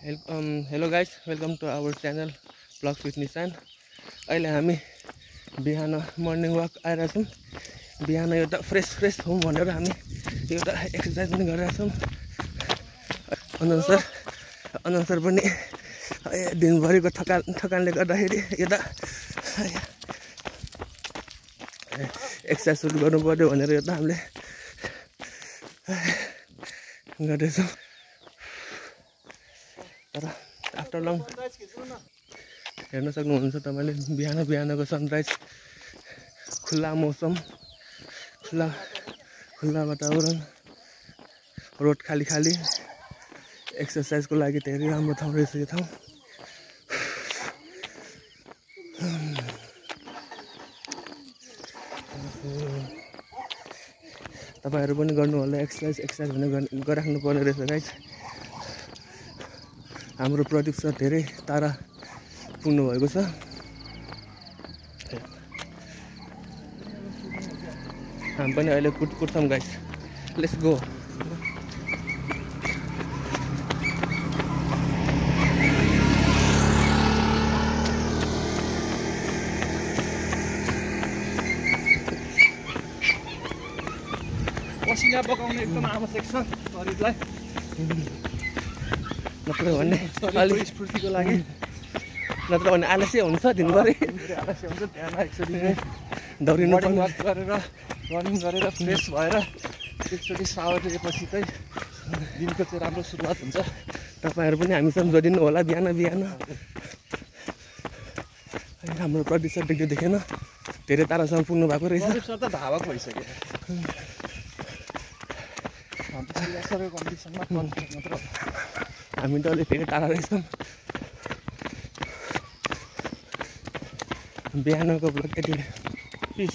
Hello guys, welcome to our channel Vlog with Nissan. अहिले हामी बिहान मर्निङ वाक आइरहेका छौँ। बिहान एउटा फ्रेस हौँ भनेर हामी एउटा एक्सर्साइज पनि गरिरहेका छौँ। अनन्त सर पनि दिनभरिको थकानले गर्दाखेरि एउटा एक्सर्साइज सुरु गर्नु पर्यो भनेर एउटा हामीले गर्दैछौँ। तर आफ्टर लङ हेर्न सक्नुहुन्छ तपाईले बिहानको सनराइज, खुला मौसम, खुला वातावरण, रोड खाली एक्सर्साइजको लागि धेरै राम्रो ठाउँ रहेछ यो ठाउँ। तपाईहरु पनि गर्नु होला एक्सर्साइज भने गरिराख्नु पर्ने रहेछ गाइस। हाम्रो प्रदीप सर धेरै टाढा पुग्नु भएको छ। हामी पनि अहिले कुद्छौँ गाइस। Let's go. पसिना बगाउन एकदम आवश्यक छ शरीरलाई, नत्र भने अलि स्फूर्तिको लागि, नत्र भने आलस्य हुन्छ दिनभरि। आलस्य हुन्छ। त्यहाँ एकचोटि दौडिनु मर्निङ वाक गरेर रनिङ गरेर फ्रेस भएर एकचोटि सावर लिएपछि चाहिँ दिनको चाहिँ राम्रो सुरुवात हुन्छ। तपाईहरु पनि हामीसँग जोडिनु होला बिहान। हाम्रो प्रदीप सर देखेन, धेरै टाढासम्म पुग्नु भएको रहेछ। प्रदीप सर त धावक भइसक्यो। कम्पिटिसनमा मात्र हामी त अलिक धेरै टाढा रहेछौँ। बिहानको ब्लग यति। पिस।